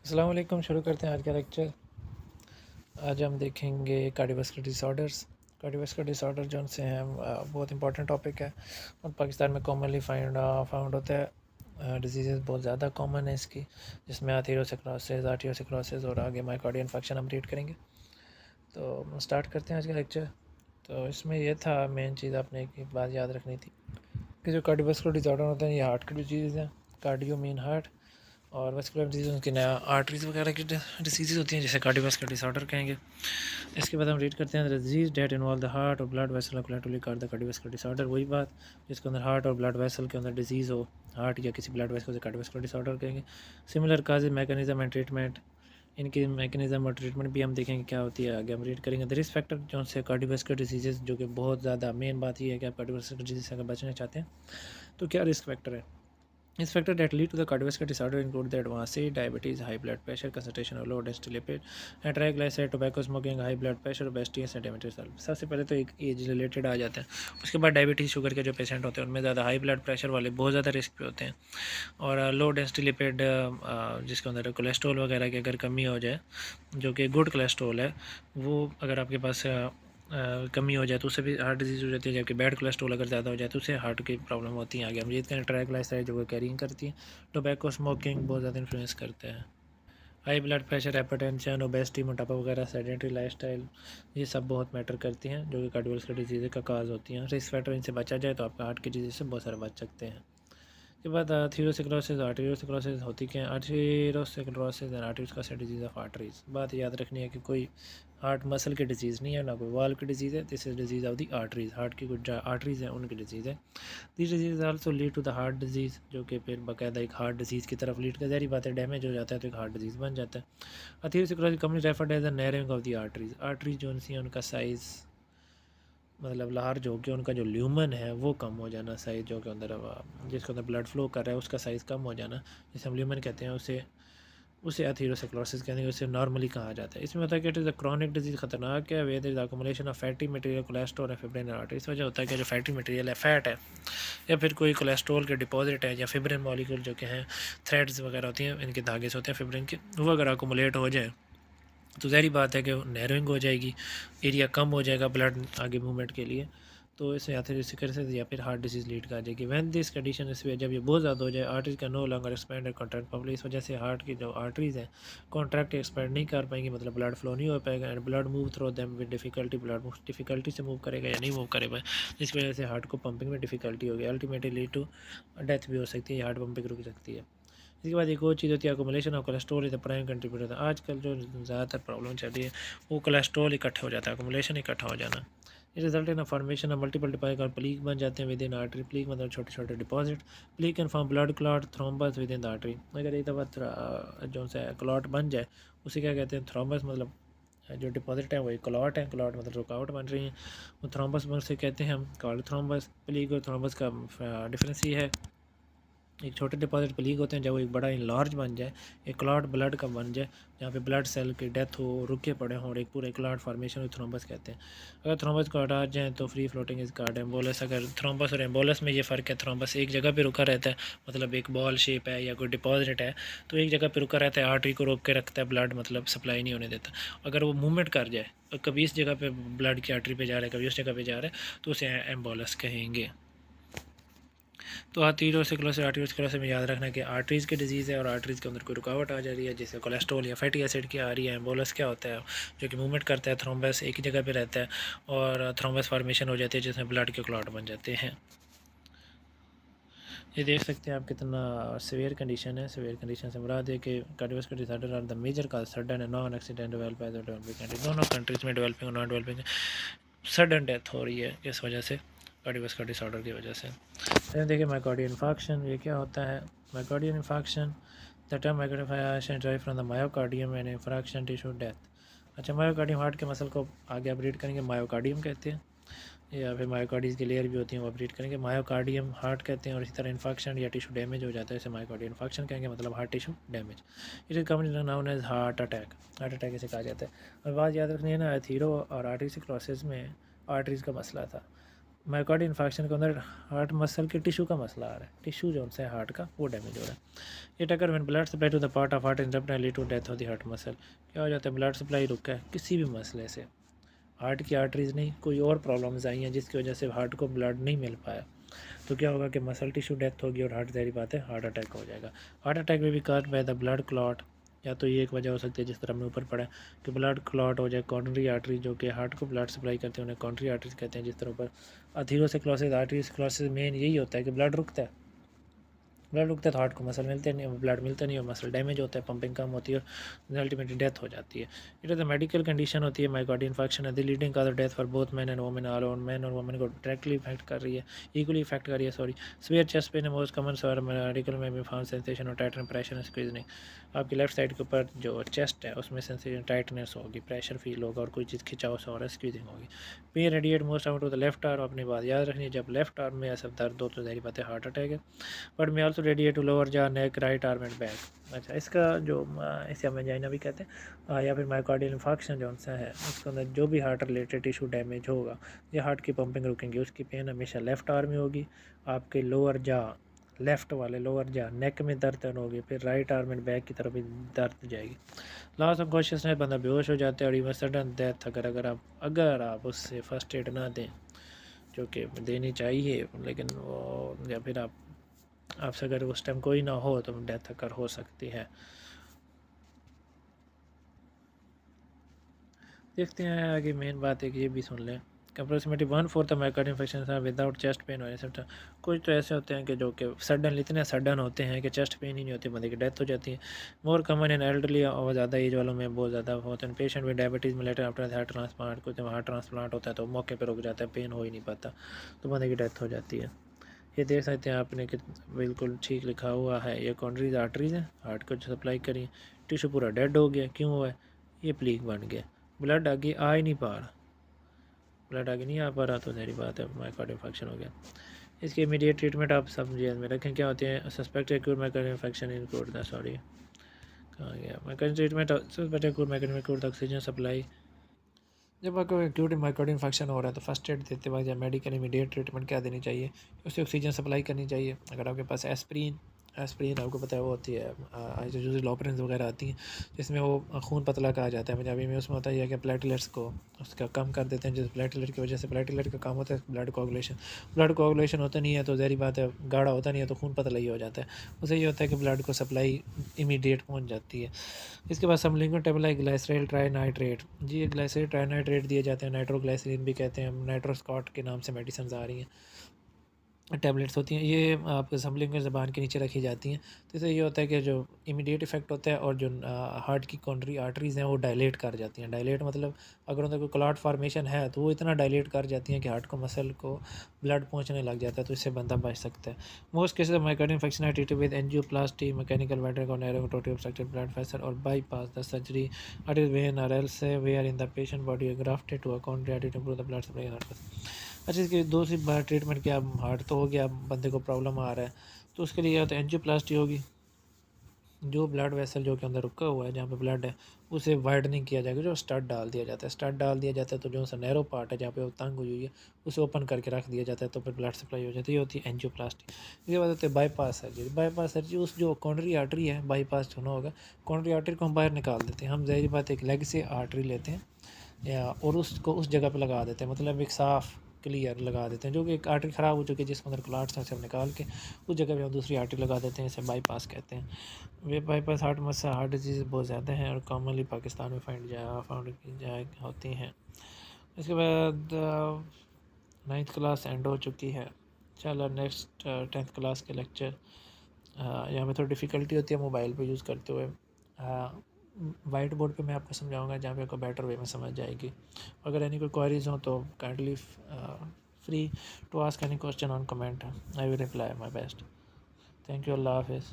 अस्सलाम वालेकुम। शुरू करते हैं आज का लेक्चर। आज हम देखेंगे कार्डियोवास्कुलर डिसऑर्डर्स। कार्डियोवास्कुलर डिसऑर्डर जो उनसे हैं बहुत इंपॉर्टेंट टॉपिक है और पाकिस्तान में कॉमनली फाउंड होता है। डिजीज़ बहुत ज़्यादा कॉमन है इसकी, जिसमें एथेरोस्क्लेरोसिस, आर्टियोस्क्लेरोसिस और आगे मायोकार्डियल इन्फेक्शन हम रीड करेंगे। तो स्टार्ट करते हैं आज का लेक्चर। तो इसमें यह था मेन चीज़ आपने एक बात याद रखनी थी कि जो कार्डियोवास्कुलर डिसऑर्डर होते हैं ये हार्ट की डिजीज़ हैं। कार्डियो मीन हार्ट और वास्कुलर डिजीज़ उनकी नया आर्टरीज वगैरह की डिसीज़ होती हैं, जैसे कार्डियोवास्कुलर डिसऑर्डर कहेंगे। इसके बाद हम रीड करते हैं diseases that involve the heart और blood vessel collectively called the cardiovascular disorder. वही बात जिसके अंदर हार्ट और ब्लड वेसल के अंदर डिजीज़ हो, हार्ट या किसी ब्लड वेसल से कार्डियोवास्कुलर डिसऑर्डर कहेंगे। Similar cause mechanism and treatment, इनकी मैकेनिज्म और ट्रीटमेंट भी हम देखेंगे क्या होती है, आगे हम रीड करेंगे। द रिस्क फैक्टर जो से कार्डियोवास्कुलर डिजीज़, जो कि बहुत ज़्यादा मेन बात ये है कि आप कार्डियोवास्कुलर डिजीज़ से अगर बचना चाहते हैं तो क्या रिस्क फैक्टर है। Risk factors that lead to the cardiovascular disorder include the advanced age, diabetes, high blood pressure, concentration of low density lipid, and triglyceride, tobacco smoking, high blood pressure, obesity, and sedimentary cell। सबसे पहले तो एक age related आ जाता है। उसके बाद diabetes, sugar के जो पेशेंट होते हैं उनमें ज़्यादा हाई ब्लड प्रेशर वाले बहुत ज़्यादा रिस्क पे होते हैं। और लो डेंसिटी लिपिड, जिसके अंदर कोलेस्ट्रॉल वगैरह की अगर कमी हो जाए, जो कि गुड कोलेस्ट्रॉल है, वो अगर आपके पास कमी हो जाए तो उससे भी हार्ट डिजीज़ हो जाती है। जबकि बैड कोलेस्ट्रॉल अगर ज़्यादा हो जाए तो उससे हार्ट की प्रॉब्लम होती है। आगे हम ये करें ट्राइग्लिसराइड जो कैरिंग करती है। टोबैको स्मोकिंग बहुत ज़्यादा इन्फ्लुएंस करते हैं। High blood pressure, hypertension, obesity, मोटापा वगैरह, सेडेंट्री लाइफस्टाइल, ये सब बहुत मैटर करती हैं, जो कि कार्डियोवास्कुलर डिजीज़ का काज होती हैं। रिस्क फैक्टर इनसे बचा जाए तो आपका हार्ट की डिजीज़ से बहुत सारे बच सकते हैं। उसके बाद थीरोसिक्लोसिस, आर्टेरियोस्क्लेरोसिस होती क्या है। Arteriosclerosis and arteriosclerosis disease of arteries. बात याद रखनी है कि कोई हार्ट मसल की डिजीज़ नहीं है, ना कोई वाल्व की डिजीज़ है। This is disease of the arteries, heart की कुछ आर्टरीज हैं उनकी डिजीज़ है। This disease also lead to the heart disease, जो कि फिर बाकायदा एक हार्ट डिजीज़ की तरफ लीड कर, ज़ाहिर बात है डैमेज हो जाता है तो एक हार्ट डिजीज़ बन जाता है। Atherosclerosis commonly referred as the narrowing of the arteries. Arteries जो सी उनका साइज़, मतलब लार जो कि उनका जो ल्यूमन है वो कम हो जाना, साइज जो के अंदर जिसके अंदर ब्लड फ्लो कर रहा है उसका साइज़ कम हो जाना, जिसे हम ल्यूमन कहते हैं, उसे उसे एथीरोस्क्लेरोसिस कहते हैं, उसे नॉर्मली कहा जाता है। इसमें होता है कि it is a chronic disease, खतरनाक है। Where is accumulation of fatty material, cholesterol और फिब्रिन आर्टरी। इस वजह होता है कि जो फैटी मटेरियल है, फैट है, या फिर कोई कोलेस्ट्रॉल के डिपॉजिट है, या फिब्रिन मॉलिक्यूल जो कि हैं थ्रेड्स वगैरह होती हैं, इनके धागे से होते हैं फिब्रिन के, वो अगर अकोमुलेट हो जाए तो ज़ाहिर बात है कि नैरोइंग हो जाएगी, एरिया कम हो जाएगा ब्लड आगे मूवमेंट के लिए, तो इससे एथेरोस्क्लेरोसिस या फिर हार्ट डिजीज़ लीड कर जाएगी। वैन दिस कंडीशन, इस जब ये बहुत ज़्यादा हो जाए, आर्टरीज का no longer expand and contract properly, इस वजह से हार्ट की जो आर्टरीज हैं कॉन्ट्रैक्ट एक्सपैंड नहीं कर पाएंगी, मतलब ब्लड फ्लो नहीं हो पाएगा, and blood move through them with difficulty, blood difficulty से मूव करेगा या नहीं मूव करेगा, जिसकी वजह से हार्ट को पंपिंग में डिफिकल्टी होगी, अल्टीमेटली लीड टू डेथ भी हो सकती है, हार्ट पंपिंग रुक सकती है। इसके बाद एक और चीज़ होती है accumulation of cholesterol is the prime contributor. आजकल जो ज़्यादातर प्रॉब्लम चल रही है वो कोलेस्ट्रॉल इकट्ठा हो जाता है, अकोमुलेशन इकट्ठा हो जाना। It result in formation of multiple deposit और प्लीक बन जाते हैं विद इन आर्टरी। प्लीक मतलब छोटे छोटे deposit. Plaque can form blood clot, thrombus within the artery. अगर एक दफ़ा जो सा क्लॉट बन जाए उसे क्या कहते हैं, थ्रोम्बस, मतलब जो डिपॉजिट है वही क्लॉट है, क्लॉट मतलब रुकावट बन रही है, वो थ्रोम्बस से कहते हैं हम, कॉल्ड थ्रोम्बस। प्लीक और थ्रोम्बस का डिफरेंस ये है, एक छोटे डिपॉजिट पे लीक होते हैं, जब वो एक बड़ा लार्ज बन जाए, एक क्लॉट ब्लड का बन जाए, जहाँ पे ब्लड सेल की डेथ हो, रुके पड़े हों और एक पूरे क्लॉट फॉर्मेशन, थ्रोम्बस कहते हैं। अगर थ्रोम्बस को हटा जाए तो free floating is called embolus. अगर थ्रोम्बस और एम्बोलस में ये फ़र्क है, थ्रोम्बस एक जगह पे रुका रहता है, मतलब एक बॉल शेप है या कोई डिपॉजिट है तो एक जगह पे रुका रहता है, आर्टरी को रोक के रखता है, ब्लड मतलब सप्लाई नहीं होने देता। अगर वो मूवमेंट कर जाए और कभी इस जगह पे ब्लड की आर्टरी पे जा रहा है, कभी उस जगह पे जा रहा है, तो उसे एम्बोलस कहेंगे। तो आर्टीरियोस्क्लेरोसिस, आर्टीरियोस्क्लेरोसिस में याद रखना कि आर्टरीज़ की डिजीज़ है और आर्टरीज़ के अंदर कोई रुकावट आ जा रही है, जैसे कोलेस्ट्रॉल या फैटी एसिड की आ रही है। एम्बोलस क्या होता है, जो कि मूवमेंट करता है, थ्रोम्बस एक ही जगह पे रहता है और थ्रोम्बस फॉर्मेशन हो जाती है जिसमें ब्लड के क्लॉट बन जाते हैं। ये देख सकते हैं आप कितना सीवियर कंडीशन है। सीवियर कंडीशन से मुराद है कि cardiovascular disorder are the major cause sudden and non accident develop as developing country. दोनों कंट्रीज़ में डेवलपिंग और नॉन डेवलपिंग सडन डेथ हो रही है किस वजह से, कार्डियोवास्कुलर डिसऑर्डर की वजह से। फिर देखिए मायोकार्डियल इन्फाक्शन, ये क्या होता है। Myocardial infarction, the term myocardial infarction drive from the myocardium and infarction tissue death. अच्छा, मायोकार्डियम हार्ट के मसल को आगे आप रीड करेंगे मायोकार्डियम कहते हैं, या फिर मायोकार्डियस की लेयर भी होती है वो आप रीड करेंगे। मायोकार्डियम हार्ट कहते हैं, और इसी तरह इन्फेक्शन या टिश्यू डैमेज हो जाता है, इसे मायोकार्डियल इन्फेक्शन कहेंगे, मतलब heart tissue damage. It is commonly known as heart attack. Heart attack इसे कहा जाता है। और बात याद रखनी है ना, एथीरो और आर्टरीस्क्लेरोसिस में आर्टरीज का मसला था, मायोकार्डियल इन्फेक्शन के अंदर हार्ट मसल के टिश्यू का मसला आ रहा है, टिश्यू जो है हार्ट का वो डैमेज हो रहा है। इट अगर when blood supply to the part of heart interrupt lead to death of the heart muscle. क्या हो जाता है, ब्लड सप्लाई रुका है किसी भी मसले से, हार्ट की आर्टरीज नहीं, कोई और प्रॉब्लम्स आई हैं जिसकी वजह से हार्ट को ब्लड नहीं मिल पाया, तो क्या होगा कि मसल टिश्यू डेथ होगी और हार्ट ज़ाहिर बात है हार्ट अटैक हो जाएगा। हार्ट अटैक में भी cause by the blood clot, या तो ये एक वजह हो सकती है जिस तरह हमने ऊपर पढ़ा कि ब्लड क्लॉट हो जाए, कॉर्नरी आर्टरी जो कि हार्ट को ब्लड सप्लाई करते हैं उन्हें कॉर्नरी आर्टरीज कहते हैं, जिस तरह ऊपर अथीरोस्क्लेरोसिस आर्टरीस्क्लेरोसिस मेन यही होता है कि ब्लड रुकता है, ब्लड रुकता है तो हार्ट को मसल मिलते नहीं, ब्लड मिलता नहीं और मसल डैमेज होता है, पंपिंग कम होती है और अल्टीमेटली डेथ हो जाती है। It is a medical condition होती है मायोकार्डियल इन्फेक्शन है the leading cause of death for both man and women, all on man और वुमेन को डायरेक्टली इफेक्ट कर रही है, इक्वली इफेक्ट कर रही है सॉरी। स्वेयर चेस्ट पेन है मोस्ट कॉमन सर मेडिकल में भी फाउंड सेंसेशन और टाइटन प्रेशर एंड स्क्वीजनिंग, आपकी लेफ्ट साइड के ऊपर जो चेस्ट है उसमें सेंसेशन टाइटनेस होगी, प्रेशर फील होगा और कोई चीज़ खिंचाव सा हो रहा है, स्क्वीजिंग होगी। Pain radiate most out to the left arm, अपनी बात याद रखनी है जब लेफ्ट आर्म में ऐसा दर्द हो तो ज़ाहिर बात है हार्ट अटैक है, but may also radiate to lower jaw neck right arm and back. अच्छा, इसका जो इसे हम एंजाइना भी कहते हैं या फिर मायोकार्डियल इन्फेक्शन जो सा है उसके अंदर जो भी हार्ट रिलेटेड टिश्यू डैमेज होगा या हार्ट की पंपिंग रुकेंगी उसकी पेन हमेशा लेफ़्ट आर्म में होगी, आपके लोअर जा लेफ़्ट वाले लोअर जा नेक में दर्द होगी, फिर राइट आर्म एंड बैक की तरफ भी दर्द जाएगी, लॉस ऑफ कॉन्शियसनेस, बंदा बेहोश हो जाता है और इवन सडन डेथ अगर आप उससे फर्स्ट एड ना दें जो कि देनी चाहिए, लेकिन वो या फिर आपसे अगर उस टाइम कोई ना हो तो डेथ अगर हो सकती है। देखते हैं आगे, मेन बात है कि ये भी सुन लें approximately 1/4 myocardial infection without chest pain और एक्सेट्रा। कुछ तो ऐसे होते हैं कि जो कि सडन इतने सडन होते हैं कि चेस्ट पेन ही नहीं होती, बंदे की डेथ हो जाती है। मोर कॉमन इन एल्डरली और ज़्यादा एज वालों में बहुत ज़्यादा होते हैं। पेशेंट में डायबिटीज़ में लेटर आफ्टर हार्ट ट्रांसप्लांट, कुछ हार्ट ट्रांसप्लांट होता है तो मौके पर रुक जाता है, पेन हो ही नहीं पाता तो बंदे की डेथ हो जाती है। ये देख सकते हैं आपने कि बिल्कुल ठीक लिखा हुआ है, ये कॉर्नरीज आर्टरीज हैं, हार्ट को सप्लाई करी, टिश्यू पूरा डेड हो गया, क्यों हुआ है, ये प्लीक बन गया, ब्लड आगे आ ही नहीं पा रहा, ब्लड आगे नहीं आ पा रहा तो सारी बात है मायोकार्डियल इन्फेक्शन हो गया। इसकी इमीडिएट ट्रीटमेंट आप सब जेल में रखें। क्या होते हैं suspect acute myocardial infection include the sorry कहाँ गया myocardial treatment suspect acute myocardial include the oxygen supply. जब आपको एक्यूट मायोकार्डियल इन्फेक्शन हो रहा है तो फर्स्ट एड देते वक्त या मेडिकल इमीडिएट ट्रीटमेंट क्या देनी चाहिए, उसे ऑक्सीजन सप्लाई करनी चाहिए। अगर आपके पास एस्प्रीन आपको पता है वो होती है जो लॉपरेंस वगैरह आती हैं जिसमें वो खून पतला कहा जाता है पंजाबी में, उसमें होता है कि प्लेटलेट्स को उसका कम कर देते हैं, जिस प्लेटलेट की वजह से प्लेटलेट का काम होता है ब्लड कोआगुलेशन होता नहीं है तो ज़ाहिर बात है गाढ़ा होता नहीं है तो खून पतला ही हो जाता है, उससे ये होता है कि ब्लड को सप्लाई इमीडिएट पहुँच जाती है। इसके बाद सबलिंगुअल टेबल है ग्लाइसराइल ट्राइनाइट्रेट, जी ये ग्लाइसराइल ट्राइनाइट्रेट दिए जाते हैं, नाइट्रोग्लाइसरीन भी कहते हैं, नाइट्रोस्कॉट के नाम से मेडिसिन आ रही हैं, टैबलेट्स होती हैं, ये आपके सबलिंगुअल ज़बान के नीचे रखी जाती हैं। तो इससे ये होता है कि जो इमीडिएट इफेक्ट होता है और जो हार्ट की कॉर्नरी आर्टरीज़ हैं वो डायलेट कर जाती हैं। डायलेट मतलब अगर उनका कोई क्लॉट फार्मेशन है तो वो इतना डायलेट कर जाती हैं कि हार्ट को मसल को ब्लड पहुंचने लग जाता है, तो इससे बंदा बच सकता है। Most cases of myocardial infection are treated with angioplasty, mechanical ventricular total obstructed blood vessel और bypass the surgery at his vein or else where in the patient body grafted to a coronary artery to improve the blood supply in heart muscle। अच्छा, इसकी दूसरी बार treatment क्या, heart तो हो गया, बंदे को प्रॉब्लम आ रहा है तो उसके लिए या तो एंजियोप्लास्टी होगी, जो ब्लड वेसल जो के अंदर रुका हुआ है जहाँ पे ब्लड है उसे वाइडनिंग किया जाएगा, जो स्टड डाल दिया जाता है, स्टड डाल दिया जाता है तो जो सा नैरो पार्ट है जहाँ पे वो तंग हुई हुई है उसे ओपन करके रख दिया जाता है तो फिर ब्लड सप्लाई हो जाती है, ये होती है एंजियोप्लास्टी। इसके बाद होते हैं बाईपास सर्जरी। बाईपास सर्जरी उस जो कॉर्नरी आर्टरी है बाईपास होना होगा, कॉर्नरी आर्टरी को हम बाहर निकाल देते हैं, हम ज़ाहिर बात एक लेग से आर्टरी लेते हैं या और उसको उस जगह पे लगा देते हैं, मतलब एक साफ़ क्लियर लगा देते हैं, जो कि एक आर्टरी ख़राब हो चुकी है जिसके अंदर क्लॉट्स हैं उसे हम निकाल के उस जगह पे हम दूसरी आर्टरी लगा देते हैं, इसे बाईपास कहते हैं। वे बाईपास हार्ट मसला हार्ट डिजीज़ बहुत ज़्यादा हैं और कॉमनली पाकिस्तान में फाउंड की जाए होती हैं। इसके बाद 9th क्लास एंड हो चुकी है। चलो नेक्स्ट 10th क्लास के लेक्चर, यहाँ पे थोड़ी डिफ़िकल्टी होती है मोबाइल पे यूज़ करते हुए, वाइट बोर्ड पे मैं आपको समझाऊंगा जहाँ पे आपको बेटर वे में समझ जाएगी। अगर एनी कोई क्वेरीज हो तो kindly free to ask any question on comment, I will reply my best. Thank you, अल्लाह हाफिज़।